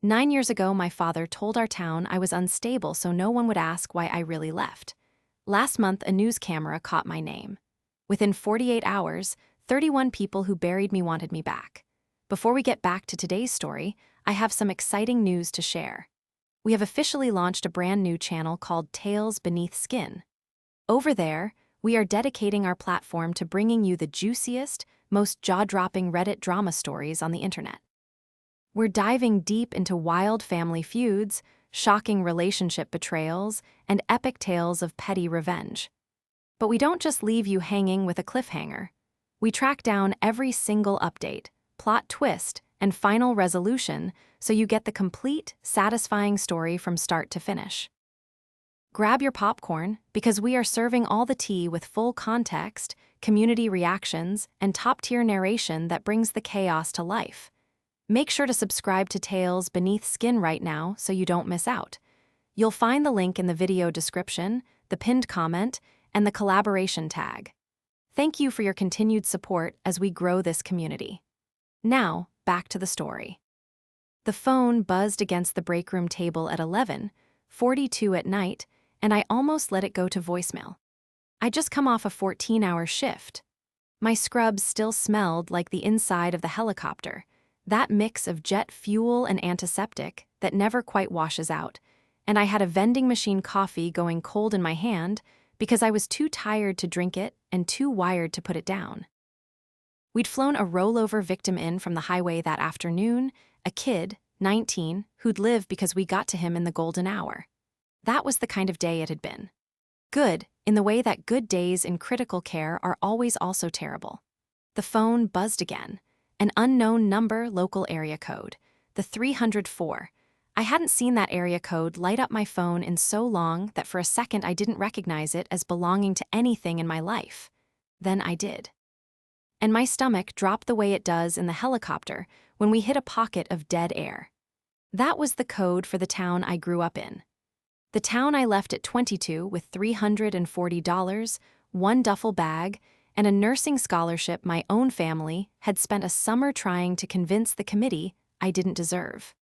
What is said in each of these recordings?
9 years ago, my father told our town I was unstable so no one would ask why I really left. Last month, a news camera caught my name. Within 48 hours, 31 people who buried me wanted me back. Before we get back to today's story, I have some exciting news to share. We have officially launched a brand new channel called Tales Beneath Skin. Over there, we are dedicating our platform to bringing you the juiciest, most jaw-dropping Reddit drama stories on the internet. We're diving deep into wild family feuds, shocking relationship betrayals, and epic tales of petty revenge. But we don't just leave you hanging with a cliffhanger. We track down every single update, plot twist, and final resolution so you get the complete, satisfying story from start to finish. Grab your popcorn, because we are serving all the tea with full context, community reactions, and top-tier narration that brings the chaos to life. Make sure to subscribe to Tales Beneath Skin right now so you don't miss out. You'll find the link in the video description, the pinned comment, and the collaboration tag. Thank you for your continued support as we grow this community. Now, back to the story. The phone buzzed against the break room table at 11:42 at night, and I almost let it go to voicemail. I'd just come off a 14-hour shift. My scrubs still smelled like the inside of the helicopter, that mix of jet fuel and antiseptic that never quite washes out, and I had a vending machine coffee going cold in my hand because I was too tired to drink it and too wired to put it down. We'd flown a rollover victim in from the highway that afternoon, a kid, 19, who'd live because we got to him in the golden hour. That was the kind of day it had been. Good, in the way that good days in critical care are always also terrible. The phone buzzed again. An unknown number, local area code, the 304. I hadn't seen that area code light up my phone in so long that for a second I didn't recognize it as belonging to anything in my life. Then I did. And my stomach dropped the way it does in the helicopter when we hit a pocket of dead air. That was the code for the town I grew up in. The town I left at 22 with $340, one duffel bag, and a nursing scholarship my own family had spent a summer trying to convince the committee I didn't deserve.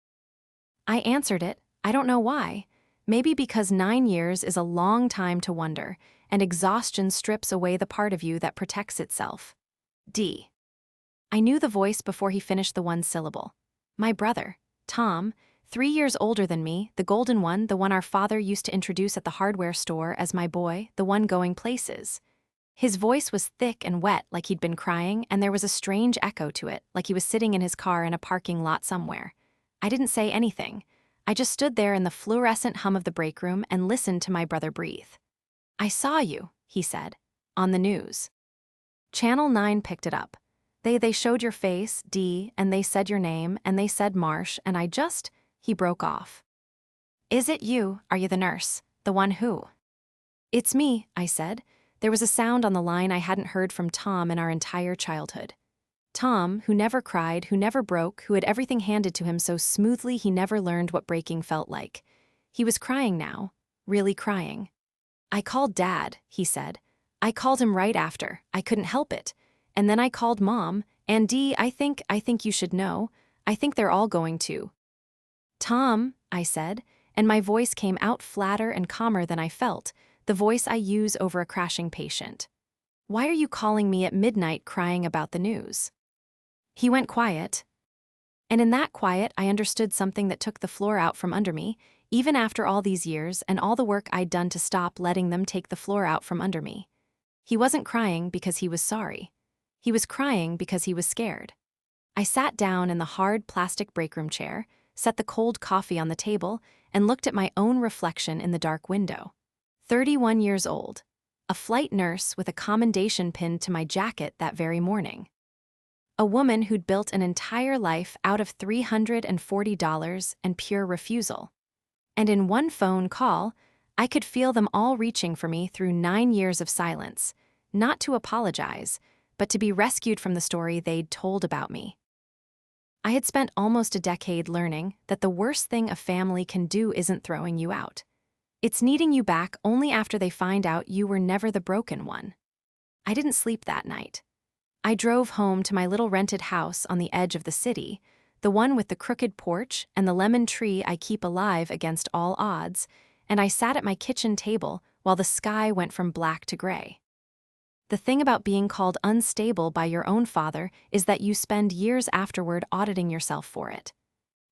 I answered it, I don't know why. Maybe because 9 years is a long time to wonder, and exhaustion strips away the part of you that protects itself. D. I knew the voice before he finished the one syllable. My brother, Tom, 3 years older than me, the golden one, the one our father used to introduce at the hardware store as my boy, the one going places. His voice was thick and wet like he'd been crying, and there was a strange echo to it, like he was sitting in his car in a parking lot somewhere. I didn't say anything. I just stood there in the fluorescent hum of the break room and listened to my brother breathe. I saw you, he said, on the news. Channel 9 picked it up. They showed your face, D, and they said your name, and they said Marsh, and he broke off. Is it you? Are you the nurse? The one who? It's me, I said. There was a sound on the line I hadn't heard from Tom in our entire childhood. Tom, who never cried, who never broke, who had everything handed to him so smoothly he never learned what breaking felt like. He was crying now, really crying. I called Dad, he said. I called him right after. I couldn't help it. And then I called Mom, and Dee, I think you should know. I think they're all going to. Tom, I said, and my voice came out flatter and calmer than I felt, the voice I use over a crashing patient. Why are you calling me at midnight crying about the news? He went quiet. And in that quiet, I understood something that took the floor out from under me, even after all these years and all the work I'd done to stop letting them take the floor out from under me. He wasn't crying because he was sorry. He was crying because he was scared. I sat down in the hard plastic break room chair, set the cold coffee on the table, and looked at my own reflection in the dark window. 31 years old, a flight nurse with a commendation pinned to my jacket that very morning. A woman who'd built an entire life out of $340 and pure refusal. And in one phone call, I could feel them all reaching for me through 9 years of silence, not to apologize, but to be rescued from the story they'd told about me. I had spent almost a decade learning that the worst thing a family can do isn't throwing you out. It's needing you back only after they find out you were never the broken one. I didn't sleep that night. I drove home to my little rented house on the edge of the city, the one with the crooked porch and the lemon tree I keep alive against all odds, and I sat at my kitchen table while the sky went from black to gray. The thing about being called unstable by your own father is that you spend years afterward auditing yourself for it.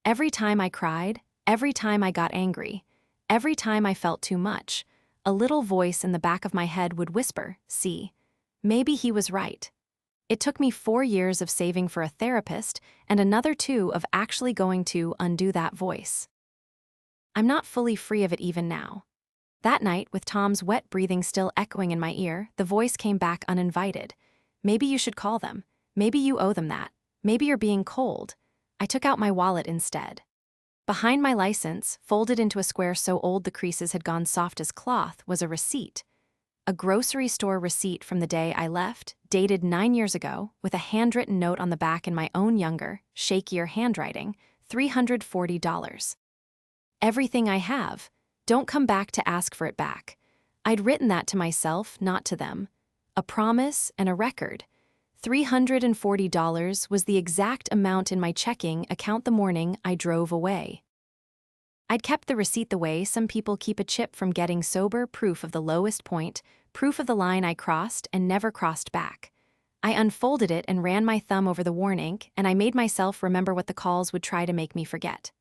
Every time I cried, every time I got angry, every time I felt too much, a little voice in the back of my head would whisper, "See, maybe he was right." It took me 4 years of saving for a therapist and another 2 of actually going to undo that voice. I'm not fully free of it even now. That night, with Tom's wet breathing still echoing in my ear, the voice came back uninvited. "Maybe you should call them. Maybe you owe them that. Maybe you're being cold." I took out my wallet instead. Behind my license, folded into a square so old the creases had gone soft as cloth, was a receipt. A grocery store receipt from the day I left, dated 9 years ago, with a handwritten note on the back in my own younger, shakier handwriting, $340. "Everything I have. Don't come back to ask for it back." I'd written that to myself, not to them. A promise and a record. $340 was the exact amount in my checking account the morning I drove away. I'd kept the receipt the way some people keep a chip from getting sober, proof of the lowest point, proof of the line I crossed and never crossed back. I unfolded it and ran my thumb over the worn ink, and I made myself remember what the calls would try to make me forget.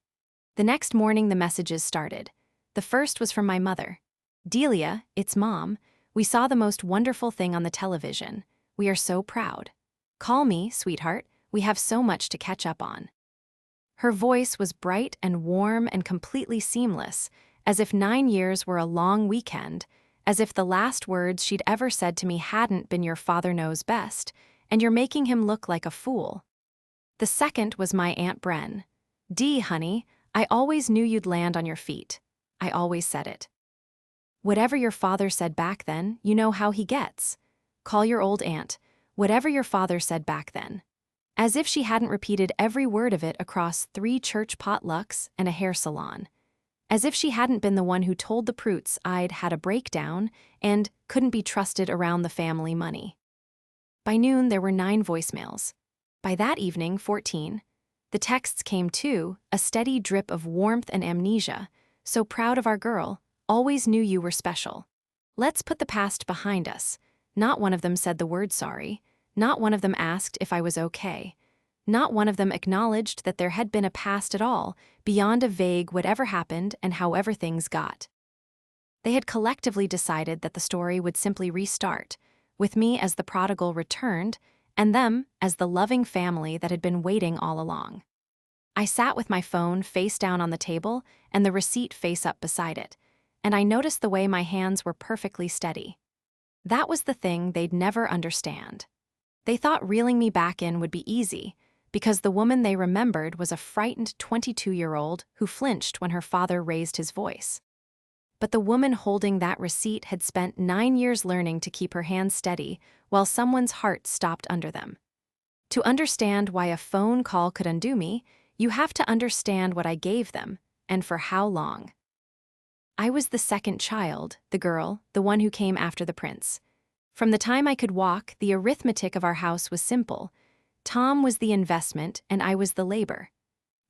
The next morning the messages started. The first was from my mother. "Delia, it's Mom. We saw the most wonderful thing on the television. We are so proud. Call me, sweetheart. We have so much to catch up on." Her voice was bright and warm and completely seamless, as if 9 years were a long weekend, as if the last words she'd ever said to me hadn't been "your father knows best," and "you're making him look like a fool." The second was my Aunt Bren. "Dee, honey, I always knew you'd land on your feet. I always said it. Whatever your father said back then, you know how he gets. Call your old aunt. Whatever your father said back then." As if she hadn't repeated every word of it across 3 church potlucks and a hair salon. As if she hadn't been the one who told the Proots I'd had a breakdown and couldn't be trusted around the family money. By noon, there were 9 voicemails. By that evening, 14. The texts came too, a steady drip of warmth and amnesia. "So proud of our girl. Always knew you were special. Let's put the past behind us." Not one of them said the word sorry. Not one of them asked if I was okay. Not one of them acknowledged that there had been a past at all, beyond a vague whatever happened and however things got. They had collectively decided that the story would simply restart, with me as the prodigal returned, and them as the loving family that had been waiting all along. I sat with my phone face down on the table and the receipt face up beside it, and I noticed the way my hands were perfectly steady. That was the thing they'd never understand. They thought reeling me back in would be easy, because the woman they remembered was a frightened 22-year-old who flinched when her father raised his voice. But the woman holding that receipt had spent 9 years learning to keep her hands steady while someone's heart stopped under them. To understand why a phone call could undo me, you have to understand what I gave them, and for how long. I was the second child, the girl, the one who came after the prince. From the time I could walk, the arithmetic of our house was simple. Tom was the investment, and I was the labor.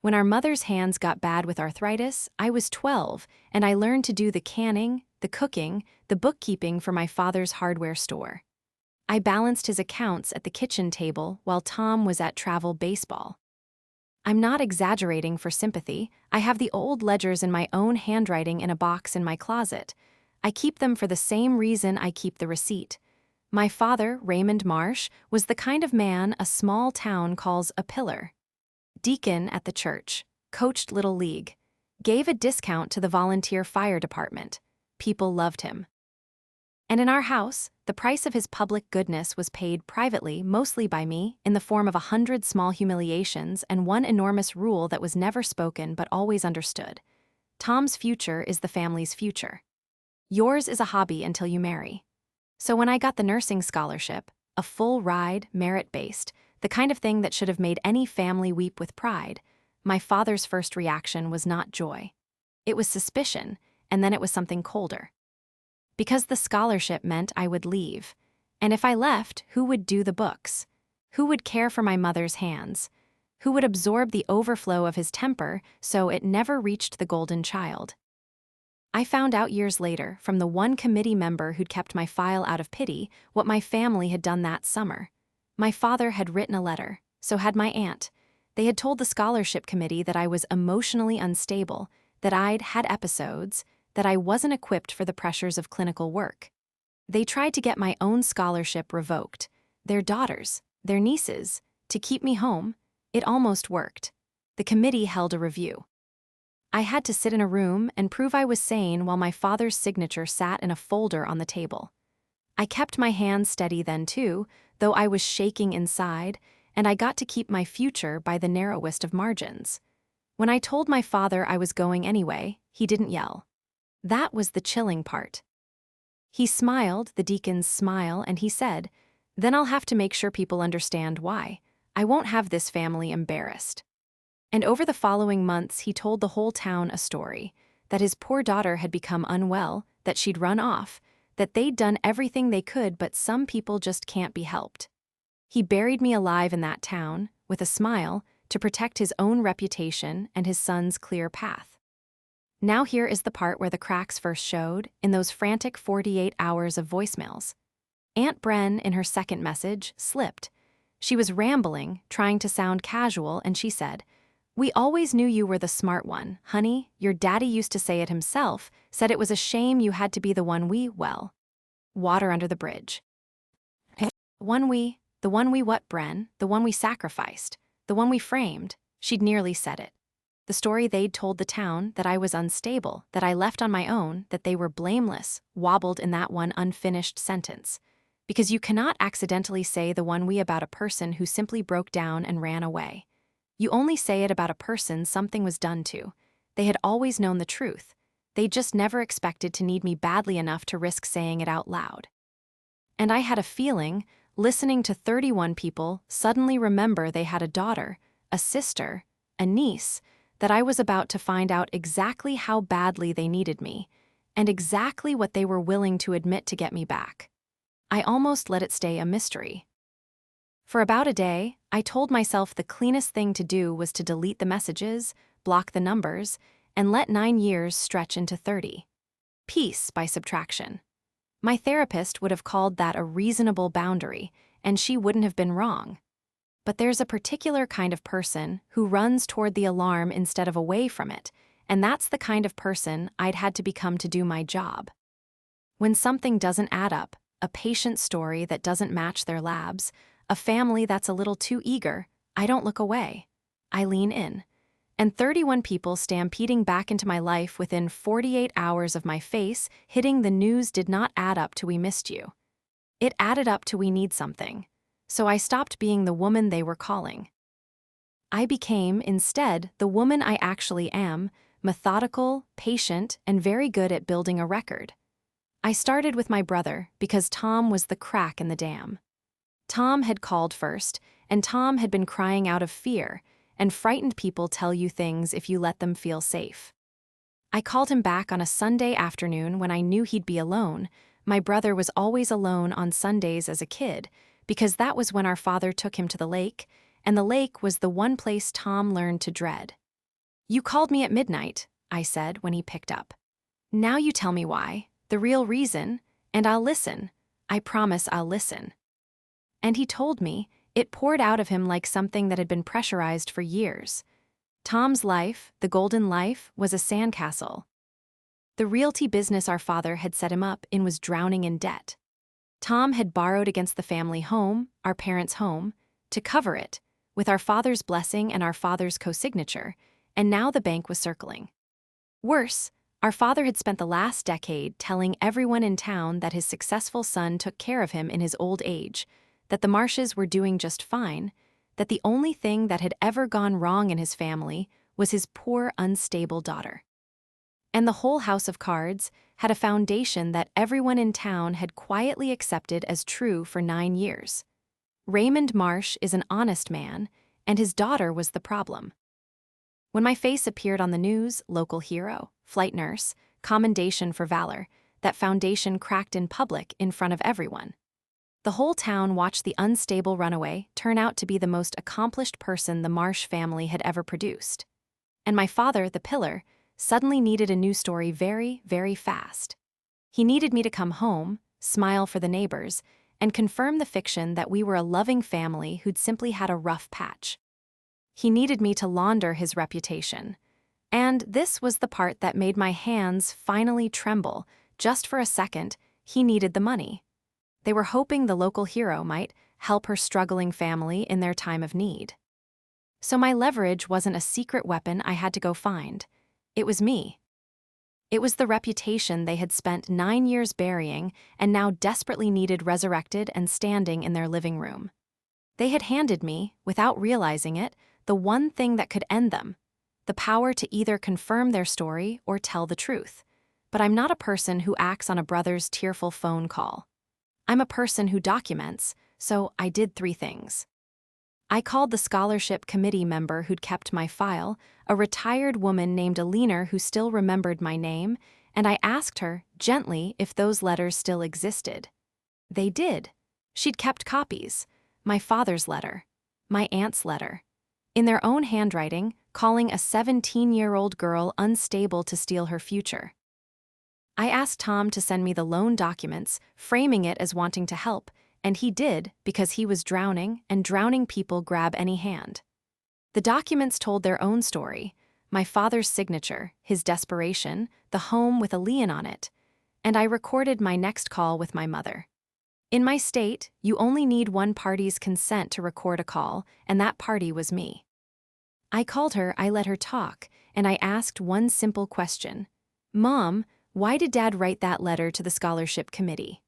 When our mother's hands got bad with arthritis, I was 12, and I learned to do the canning, the cooking, the bookkeeping for my father's hardware store. I balanced his accounts at the kitchen table while Tom was at travel baseball. I'm not exaggerating for sympathy. I have the old ledgers in my own handwriting in a box in my closet. I keep them for the same reason I keep the receipt. My father, Raymond Marsh, was the kind of man a small town calls a pillar. Deacon at the church, coached Little League, gave a discount to the volunteer fire department. People loved him. And in our house, the price of his public goodness was paid privately, mostly by me, in the form of 100 small humiliations and one enormous rule that was never spoken but always understood. Tom's future is the family's future. Yours is a hobby until you marry. So when I got the nursing scholarship, a full ride, merit-based, the kind of thing that should have made any family weep with pride, my father's first reaction was not joy. It was suspicion, and then it was something colder. Because the scholarship meant I would leave. And if I left, who would do the books? Who would care for my mother's hands? who would absorb the overflow of his temper so it never reached the golden child. I found out years later, from the one committee member who'd kept my file out of pity, what my family had done that summer. My father had written a letter, so had my aunt. They had told the scholarship committee that I was emotionally unstable, that I'd had episodes, that I wasn't equipped for the pressures of clinical work. They tried to get my own scholarship revoked, their daughters, their nieces, to keep me home. It almost worked. The committee held a review. I had to sit in a room and prove I was sane while my father's signature sat in a folder on the table. I kept my hands steady then too, though I was shaking inside, and I got to keep my future by the narrowest of margins. When I told my father I was going anyway, he didn't yell. That was the chilling part. He smiled, the deacon's smile, and he said, "Then I'll have to make sure people understand why. I won't have this family embarrassed." And over the following months, he told the whole town a story, that his poor daughter had become unwell, that she'd run off, that they'd done everything they could, but some people just can't be helped. He buried me alive in that town, with a smile, to protect his own reputation and his son's clear path. Now here is the part where the cracks first showed, in those frantic 48 hours of voicemails. Aunt Bren, in her second message, slipped. She was rambling, trying to sound casual, and she said, "We always knew you were the smart one, honey. Your daddy used to say it himself, said it was a shame you had to be the one water under the bridge. The one we what, Bren? The one we sacrificed, the one we framed." She'd nearly said it. The story they'd told the town, that I was unstable, that I left on my own, that they were blameless, wobbled in that one unfinished sentence. Because you cannot accidentally say the one we about a person who simply broke down and ran away. You only say it about a person something was done to. They had always known the truth. They just never expected to need me badly enough to risk saying it out loud. And I had a feeling, listening to 31 people suddenly remember they had a daughter, a sister, a niece, that I was about to find out exactly how badly they needed me, and exactly what they were willing to admit to get me back. I almost let it stay a mystery. For about a day, I told myself the cleanest thing to do was to delete the messages, block the numbers, and let 9 years stretch into 30. Peace by subtraction. My therapist would have called that a reasonable boundary, and she wouldn't have been wrong. But there's a particular kind of person who runs toward the alarm instead of away from it, and that's the kind of person I'd had to become to do my job. When something doesn't add up, a patient story that doesn't match their labs, a family that's a little too eager, I don't look away. I lean in. And 31 people stampeding back into my life within 48 hours of my face hitting the news did not add up to "we missed you." It added up to "we need something." So I stopped being the woman they were calling. I became, instead, the woman I actually am, methodical, patient, and very good at building a record. I started with my brother because Tom was the crack in the dam. Tom had called first, and Tom had been crying out of fear, and frightened people tell you things if you let them feel safe. I called him back on a Sunday afternoon when I knew he'd be alone. My brother was always alone on Sundays as a kid, because that was when our father took him to the lake, and the lake was the one place Tom learned to dread. "You called me at midnight," I said when he picked up. "Now you tell me why, the real reason, and I'll listen. I promise I'll listen." And he told me. It poured out of him like something that had been pressurized for years. Tom's life, the golden life, was a sandcastle. The realty business our father had set him up in was drowning in debt. Tom had borrowed against the family home, our parents' home, to cover it, with our father's blessing and our father's co-signature, and now the bank was circling. Worse, our father had spent the last decade telling everyone in town that his successful son took care of him in his old age, that the Marshes were doing just fine, that the only thing that had ever gone wrong in his family was his poor, unstable daughter. And the whole house of cards had a foundation that everyone in town had quietly accepted as true for 9 years. Raymond Marsh is an honest man, and his daughter was the problem. When my face appeared on the news, local hero, flight nurse, commendation for valor, that foundation cracked in public in front of everyone. The whole town watched the unstable runaway turn out to be the most accomplished person the Marsh family had ever produced. And my father, the pillar, suddenly needed a new story very, very fast. He needed me to come home, smile for the neighbors, and confirm the fiction that we were a loving family who'd simply had a rough patch. He needed me to launder his reputation. And this was the part that made my hands finally tremble. Just for a second, he needed the money. They were hoping the local hero might help her struggling family in their time of need. So my leverage wasn't a secret weapon I had to go find. It was me. It was the reputation they had spent 9 years burying and now desperately needed resurrected and standing in their living room. They had handed me, without realizing it, the one thing that could end them: the power to either confirm their story or tell the truth. But I'm not a person who acts on a brother's tearful phone call. I'm a person who documents, so I did 3 things. I called the scholarship committee member who'd kept my file, a retired woman named Alina who still remembered my name, and I asked her, gently, if those letters still existed. They did. She'd kept copies. My father's letter. My aunt's letter. In their own handwriting, calling a 17-year-old girl unstable to steal her future. I asked Tom to send me the loan documents, framing it as wanting to help, and he did because he was drowning, and drowning people grab any hand. The documents told their own story: my father's signature, his desperation, the home with a lien on it, and I recorded my next call with my mother. In my state, you only need one party's consent to record a call, and that party was me. I called her, I let her talk, and I asked one simple question. Mom, why did Dad write that letter to the scholarship committee?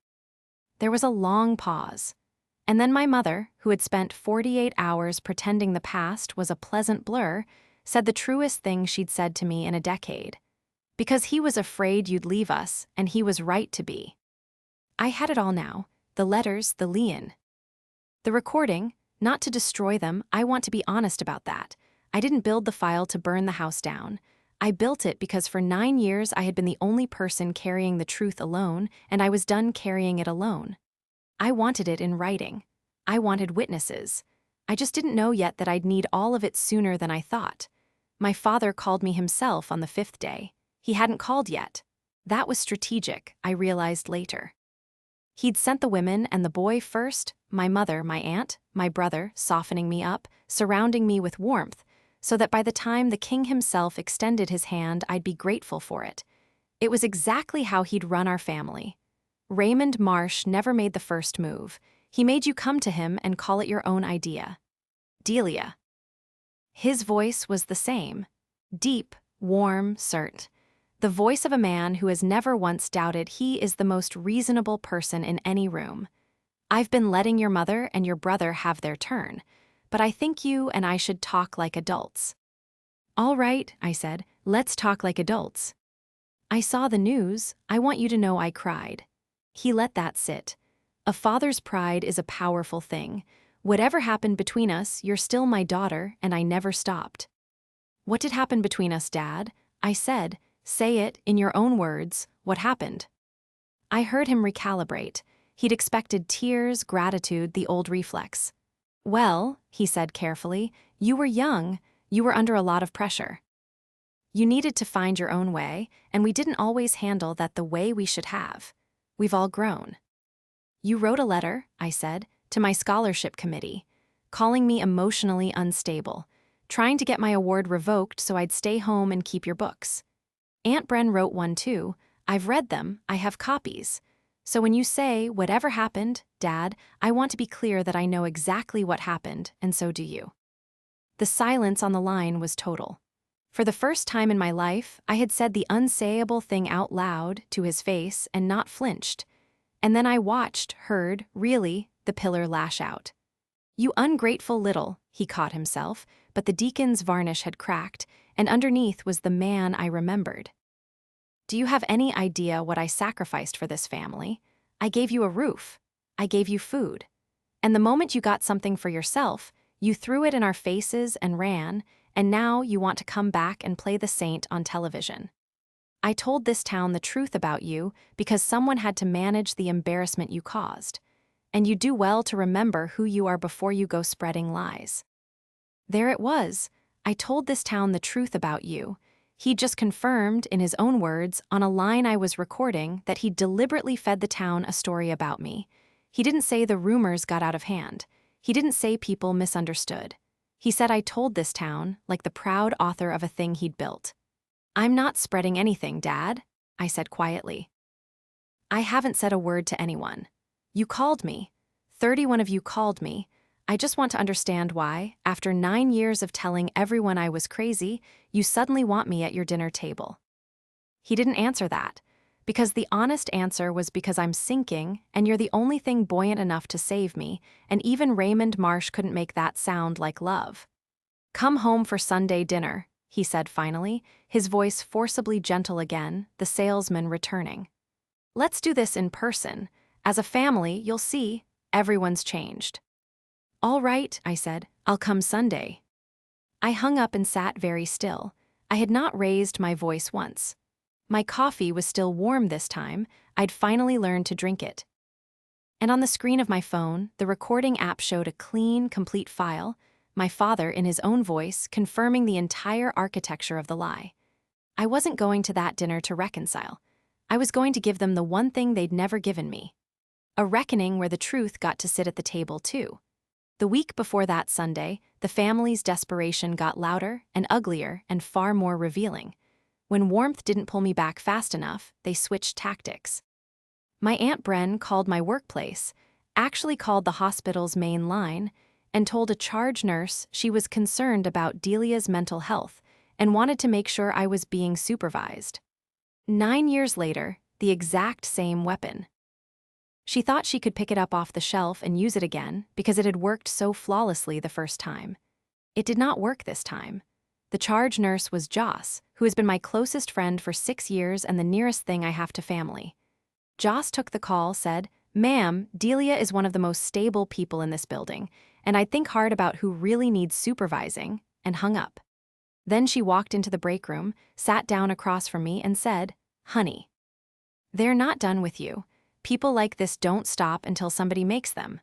There was a long pause. And then my mother, who had spent 48 hours pretending the past was a pleasant blur, said the truest thing she'd said to me in a decade. Because he was afraid you'd leave us, and he was right to be. I had it all now. The letters, the lien. The recording, not to destroy them, I want to be honest about that. I didn't build the file to burn the house down. I built it because for 9 years I had been the only person carrying the truth alone, and I was done carrying it alone. I wanted it in writing. I wanted witnesses. I just didn't know yet that I'd need all of it sooner than I thought. My father called me himself on the 5th day. He hadn't called yet. That was strategic, I realized later. He'd sent the women and the boy first, my mother, my aunt, my brother, softening me up, surrounding me with warmth, so that by the time the king himself extended his hand, I'd be grateful for it. It was exactly how he'd run our family. Raymond Marsh never made the first move. He made you come to him and call it your own idea. Delia. His voice was the same. Deep, warm, cert. The voice of a man who has never once doubted he is the most reasonable person in any room. I've been letting your mother and your brother have their turn, but I think you and I should talk like adults. All right, I said, let's talk like adults. I saw the news. I want you to know I cried. He let that sit. A father's pride is a powerful thing. Whatever happened between us, you're still my daughter, and I never stopped. What did happen between us, Dad? I said. Say it, in your own words, what happened? I heard him recalibrate. He'd expected tears, gratitude, the old reflex. Well, he said carefully, you were young, you were under a lot of pressure. You needed to find your own way, and we didn't always handle that the way we should have. We've all grown. You wrote a letter, I said, to my scholarship committee, calling me emotionally unstable, trying to get my award revoked so I'd stay home and keep your books. Aunt Bren wrote one too. I've read them, I have copies. So when you say, whatever happened, Dad, I want to be clear that I know exactly what happened, and so do you. The silence on the line was total. For the first time in my life, I had said the unsayable thing out loud, to his face, and not flinched. And then I watched, heard, really, the pillar lash out. You ungrateful little, he caught himself, but the deacon's varnish had cracked, and underneath was the man I remembered. Do you have any idea what I sacrificed for this family? I gave you a roof. I gave you food. And the moment you got something for yourself, you threw it in our faces and ran, and now you want to come back and play the saint on television. I told this town the truth about you because someone had to manage the embarrassment you caused. and you do well to remember who you are before you go spreading lies. There it was. I told this town the truth about you. He just confirmed, in his own words, on a line I was recording, that he deliberately fed the town a story about me. He didn't say the rumors got out of hand. He didn't say people misunderstood. He said I told this town, like the proud author of a thing he'd built. I'm not spreading anything, Dad, I said quietly. I haven't said a word to anyone. You called me. 31 of you called me. I just want to understand why, after 9 years of telling everyone I was crazy, you suddenly want me at your dinner table. He didn't answer that, because the honest answer was because I'm sinking and you're the only thing buoyant enough to save me, and even Raymond Marsh couldn't make that sound like love. Come home for Sunday dinner, he said finally, his voice forcibly gentle again, the salesman returning. Let's do this in person. As a family, you'll see, everyone's changed. All right, I said, I'll come Sunday. I hung up and sat very still. I had not raised my voice once. My coffee was still warm this time. I'd finally learned to drink it. And on the screen of my phone, the recording app showed a clean, complete file, my father, in his own voice, confirming the entire architecture of the lie. I wasn't going to that dinner to reconcile. I was going to give them the one thing they'd never given me. A reckoning where the truth got to sit at the table, too. The week before that Sunday, the family's desperation got louder and uglier and far more revealing. When warmth didn't pull me back fast enough, they switched tactics. My Aunt Bren called my workplace, actually called the hospital's main line, and told a charge nurse she was concerned about Delia's mental health and wanted to make sure I was being supervised. 9 years later, the exact same weapon. She thought she could pick it up off the shelf and use it again because it had worked so flawlessly the first time. It did not work this time. The charge nurse was Joss, who has been my closest friend for 6 years and the nearest thing I have to family. Joss took the call, said, "Ma'am, Delia is one of the most stable people in this building, and I'd think hard about who really needs supervising," and hung up. Then she walked into the break room, sat down across from me, and said, "Honey, they're not done with you. People like this don't stop until somebody makes them."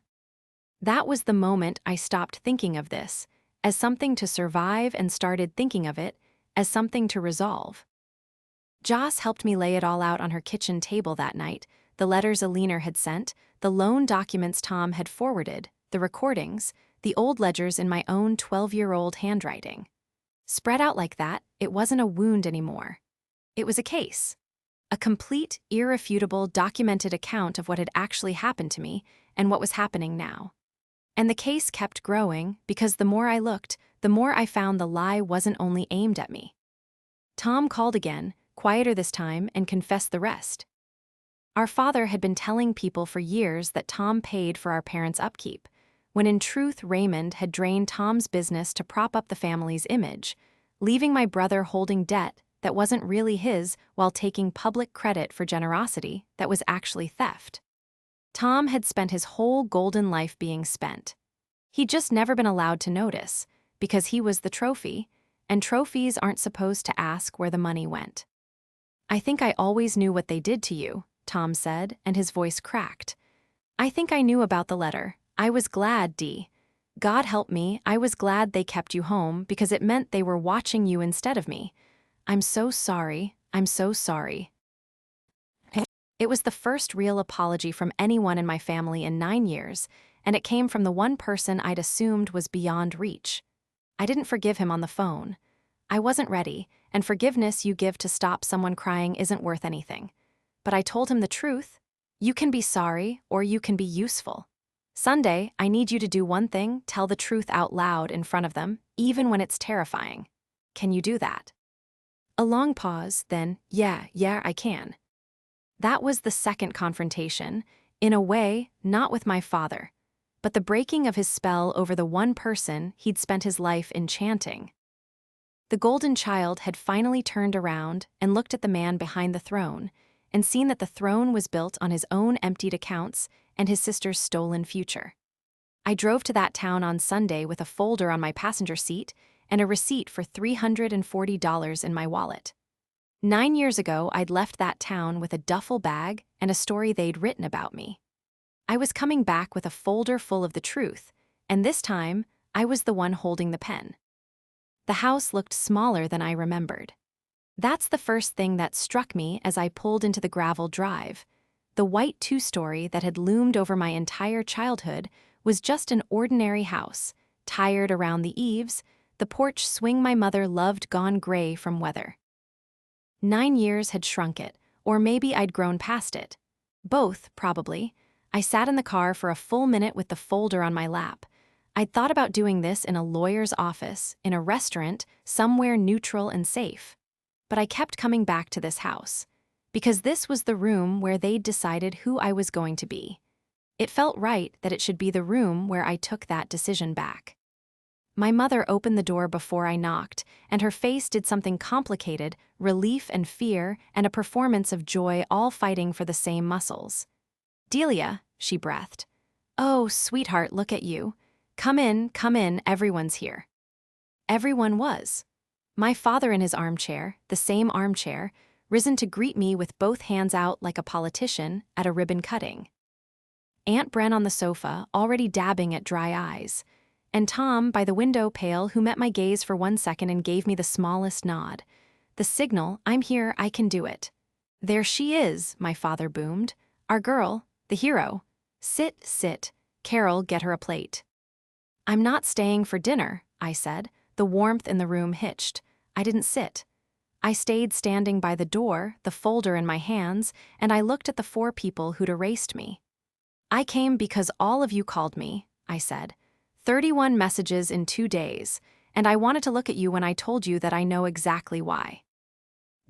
That was the moment I stopped thinking of this as something to survive and started thinking of it as something to resolve. Joss helped me lay it all out on her kitchen table that night, the letters Alina had sent, the loan documents Tom had forwarded, the recordings, the old ledgers in my own 12-year-old handwriting. Spread out like that, it wasn't a wound anymore. It was a case. A complete, irrefutable, documented account of what had actually happened to me and what was happening now. And the case kept growing because the more I looked, the more I found the lie wasn't only aimed at me. Tom called again, quieter this time, and confessed the rest. Our father had been telling people for years that Tom paid for our parents' upkeep, when in truth Raymond had drained Tom's business to prop up the family's image, leaving my brother holding debt that wasn't really his while taking public credit for generosity that was actually theft. Tom had spent his whole golden life being spent. He'd just never been allowed to notice, because he was the trophy, and trophies aren't supposed to ask where the money went. "I think I always knew what they did to you," Tom said, and his voice cracked. "I think I knew about the letter. I was glad, Dee. God help me, I was glad they kept you home because it meant they were watching you instead of me. I'm so sorry, I'm so sorry." It was the first real apology from anyone in my family in 9 years, and it came from the one person I'd assumed was beyond reach. I didn't forgive him on the phone. I wasn't ready, and forgiveness you give to stop someone crying isn't worth anything. But I told him the truth. You can be sorry, or you can be useful. Sunday, I need you to do one thing, tell the truth out loud in front of them, even when it's terrifying. Can you do that? A long pause, then, yeah, I can. That was the second confrontation, in a way, not with my father, but the breaking of his spell over the one person he'd spent his life enchanting. The golden child had finally turned around and looked at the man behind the throne, and seen that the throne was built on his own emptied accounts and his sister's stolen future. I drove to that town on Sunday with a folder on my passenger seat and a receipt for $340 in my wallet. 9 years ago, I'd left that town with a duffel bag and a story they'd written about me. I was coming back with a folder full of the truth, and this time, I was the one holding the pen. The house looked smaller than I remembered. That's the first thing that struck me as I pulled into the gravel drive. The white two-story that had loomed over my entire childhood was just an ordinary house, tired around the eaves, the porch swing my mother loved gone gray from weather. 9 years had shrunk it, or maybe I'd grown past it. Both, probably. I sat in the car for a full minute with the folder on my lap. I'd thought about doing this in a lawyer's office, in a restaurant, somewhere neutral and safe. But I kept coming back to this house, because this was the room where they'd decided who I was going to be. It felt right that it should be the room where I took that decision back. My mother opened the door before I knocked, and her face did something complicated, relief and fear, and a performance of joy all fighting for the same muscles. "Delia," she breathed. "Oh, sweetheart, look at you. Come in, everyone's here." Everyone was. My father in his armchair, the same armchair, risen to greet me with both hands out like a politician at a ribbon cutting. Aunt Bren on the sofa, already dabbing at dry eyes. And Tom, by the window pale, who met my gaze for 1 second and gave me the smallest nod. The signal, I'm here, I can do it. "There she is," my father boomed. "Our girl, the hero. Sit. Carol, get her a plate." "I'm not staying for dinner," I said. The warmth in the room hitched. I didn't sit. I stayed standing by the door, the folder in my hands, and I looked at the 4 people who'd erased me. "I came because all of you called me," I said. 31 messages in 2 days, and I wanted to look at you when I told you that I know exactly why.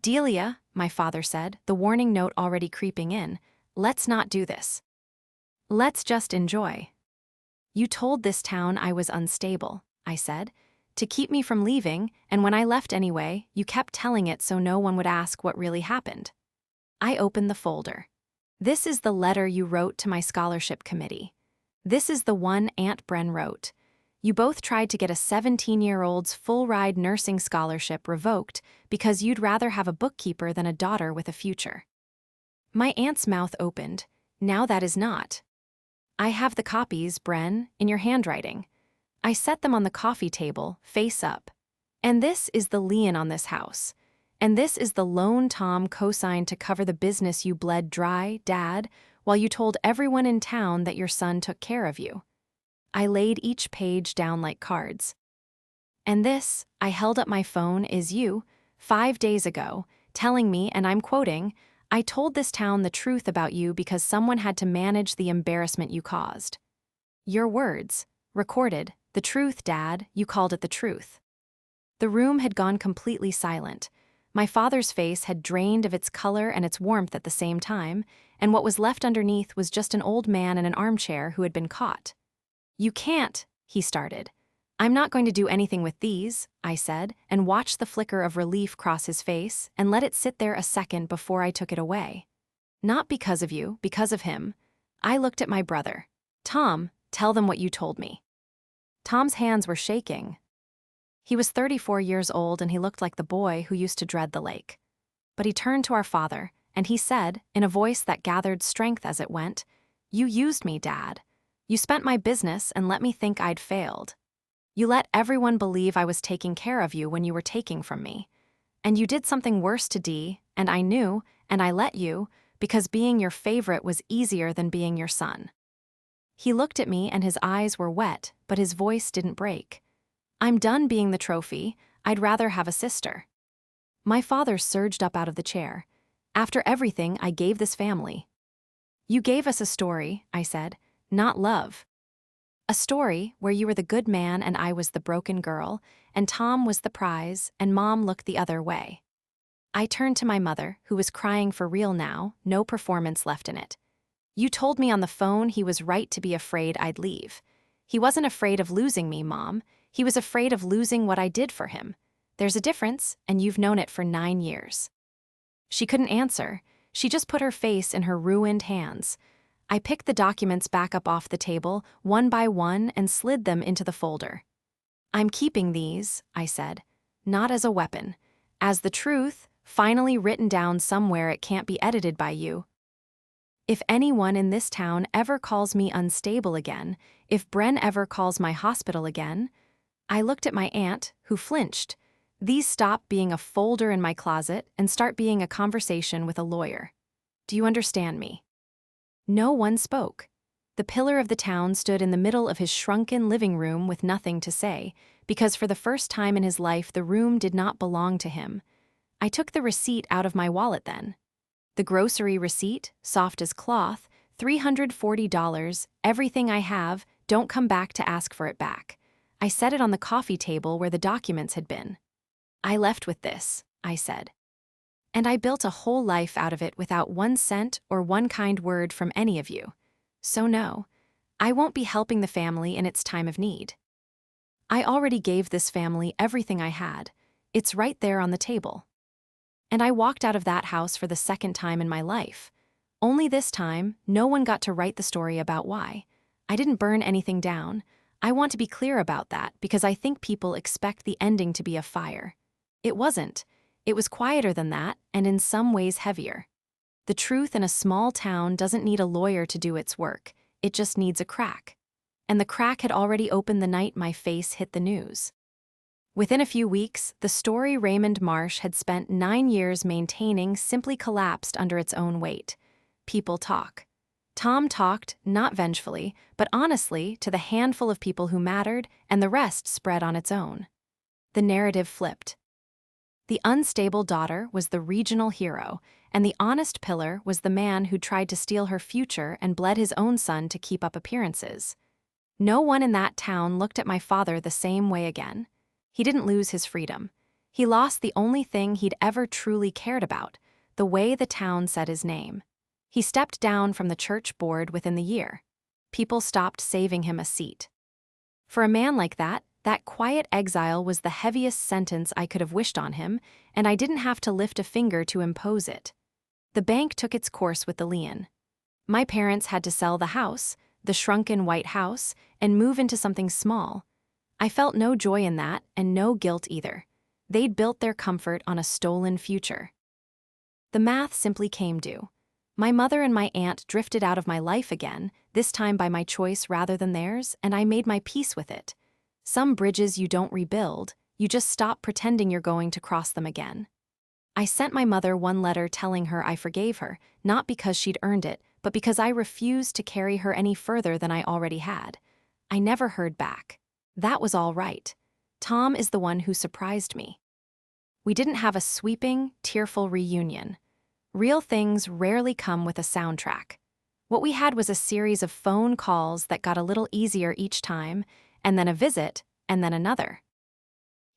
"Delia," my father said, the warning note already creeping in, "let's not do this. Let's just enjoy." "You told this town I was unstable," I said, "to keep me from leaving, and when I left anyway, you kept telling it so no one would ask what really happened." I opened the folder. "This is the letter you wrote to my scholarship committee. This is the one Aunt Bren wrote. You both tried to get a 17-year-old's full-ride nursing scholarship revoked because you'd rather have a bookkeeper than a daughter with a future." My aunt's mouth opened. "Now that is not." "I have the copies, Bren, in your handwriting." I set them on the coffee table, face up. "And this is the lien on this house. And this is the loan Tom co-signed to cover the business you bled dry, Dad, while you told everyone in town that your son took care of you." I laid each page down like cards. "And this," I held up my phone, "is you, 5 days ago, telling me, and I'm quoting, 'I told this town the truth about you because someone had to manage the embarrassment you caused.' Your words, recorded, 'The truth, Dad,' you called it the truth." The room had gone completely silent. My father's face had drained of its color and its warmth at the same time, and what was left underneath was just an old man in an armchair who had been caught. "You can't," he started. "I'm not going to do anything with these," I said, and watched the flicker of relief cross his face and let it sit there a second before I took it away. "Not because of you, because of him." I looked at my brother. "Tom, tell them what you told me." Tom's hands were shaking. He was 34 years old and he looked like the boy who used to dread the lake. But he turned to our father, and he said, in a voice that gathered strength as it went, "You used me, Dad. You spent my business and let me think I'd failed. You let everyone believe I was taking care of you when you were taking from me. And you did something worse to Dee, and I knew, and I let you, because being your favorite was easier than being your son." He looked at me and his eyes were wet, but his voice didn't break. "I'm done being the trophy. I'd rather have a sister." My father surged up out of the chair. "After everything I gave this family." "You gave us a story," I said, "not love. A story where you were the good man and I was the broken girl, and Tom was the prize, and Mom looked the other way." I turned to my mother, who was crying for real now, no performance left in it. "You told me on the phone he was right to be afraid I'd leave. He wasn't afraid of losing me, Mom. He was afraid of losing what I did for him. There's a difference, and you've known it for 9 years." She couldn't answer. She just put her face in her ruined hands. I picked the documents back up off the table, one by one, and slid them into the folder. "I'm keeping these," I said, "not as a weapon. As the truth, finally written down somewhere it can't be edited by you." If anyone in this town ever calls me unstable again, if Bren ever calls my hospital again. I looked at my aunt, who flinched. These stop being a folder in my closet and start being a conversation with a lawyer. Do you understand me? No one spoke. The pillar of the town stood in the middle of his shrunken living room with nothing to say, because for the first time in his life the room did not belong to him. I took the receipt out of my wallet then. The grocery receipt, soft as cloth, $340, everything I have, don't come back to ask for it back. I set it on the coffee table where the documents had been. I left with this, I said. And I built a whole life out of it without 1 cent or one kind word from any of you. So no, I won't be helping the family in its time of need. I already gave this family everything I had. It's right there on the table. And I walked out of that house for the second time in my life. Only this time, no one got to write the story about why. I didn't burn anything down. I want to be clear about that because I think people expect the ending to be a fire. It wasn't. It was quieter than that, and in some ways heavier. The truth in a small town doesn't need a lawyer to do its work. It just needs a crack. And the crack had already opened the night my face hit the news. Within a few weeks, the story Raymond Marsh had spent 9 years maintaining simply collapsed under its own weight. People talk. Tom talked, not vengefully, but honestly, to the handful of people who mattered, and the rest spread on its own. The narrative flipped. The unstable daughter was the regional hero, and the honest pillar was the man who tried to steal her future and bled his own son to keep up appearances. No one in that town looked at my father the same way again. He didn't lose his freedom. He lost the only thing he'd ever truly cared about, the way the town said his name. He stepped down from the church board within the year. People stopped saving him a seat. For a man like that quiet exile was the heaviest sentence I could have wished on him, and I didn't have to lift a finger to impose it. The bank took its course with the lien. My parents had to sell the house, the shrunken white house, and move into something small. I felt no joy in that and no guilt either. They'd built their comfort on a stolen future. The math simply came due. My mother and my aunt drifted out of my life again, this time by my choice rather than theirs, and I made my peace with it. Some bridges you don't rebuild, you just stop pretending you're going to cross them again. I sent my mother one letter telling her I forgave her, not because she'd earned it, but because I refused to carry her any further than I already had. I never heard back. That was all right. Tom is the one who surprised me. We didn't have a sweeping, tearful reunion. Real things rarely come with a soundtrack. What we had was a series of phone calls that got a little easier each time, and then a visit, and then another.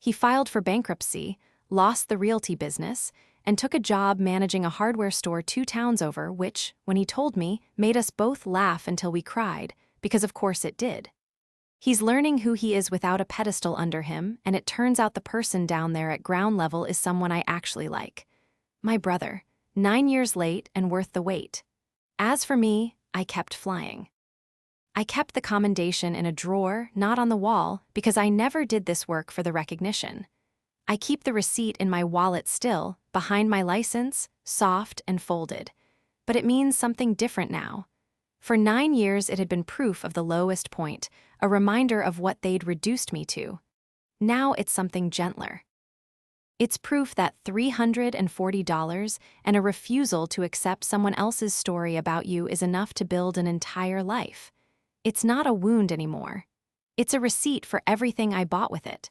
He filed for bankruptcy, lost the realty business, and took a job managing a hardware store 2 towns over, which, when he told me, made us both laugh until we cried, because of course it did. He's learning who he is without a pedestal under him, and it turns out the person down there at ground level is someone I actually like. My brother, 9 years late and worth the wait. As for me, I kept flying. I kept the commendation in a drawer, not on the wall, because I never did this work for the recognition. I keep the receipt in my wallet still, behind my license, soft and folded. But it means something different now. For 9 years it had been proof of the lowest point, a reminder of what they'd reduced me to. Now it's something gentler. It's proof that $340 and a refusal to accept someone else's story about you is enough to build an entire life. It's not a wound anymore. It's a receipt for everything I bought with it.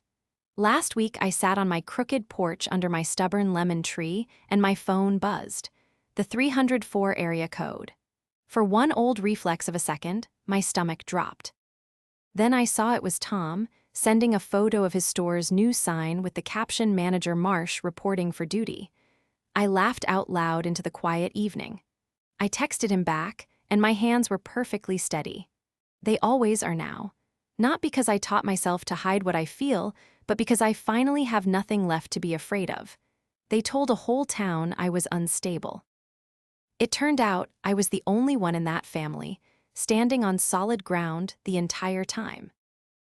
Last week I sat on my crooked porch under my stubborn lemon tree and my phone buzzed. The 304 area code. For one old reflex of a second, my stomach dropped. Then I saw it was Tom, sending a photo of his store's new sign with the caption Manager Marsh reporting for duty. I laughed out loud into the quiet evening. I texted him back, and my hands were perfectly steady. They always are now. Not because I taught myself to hide what I feel, but because I finally have nothing left to be afraid of. They told a whole town I was unstable. It turned out I was the only one in that family, standing on solid ground the entire time.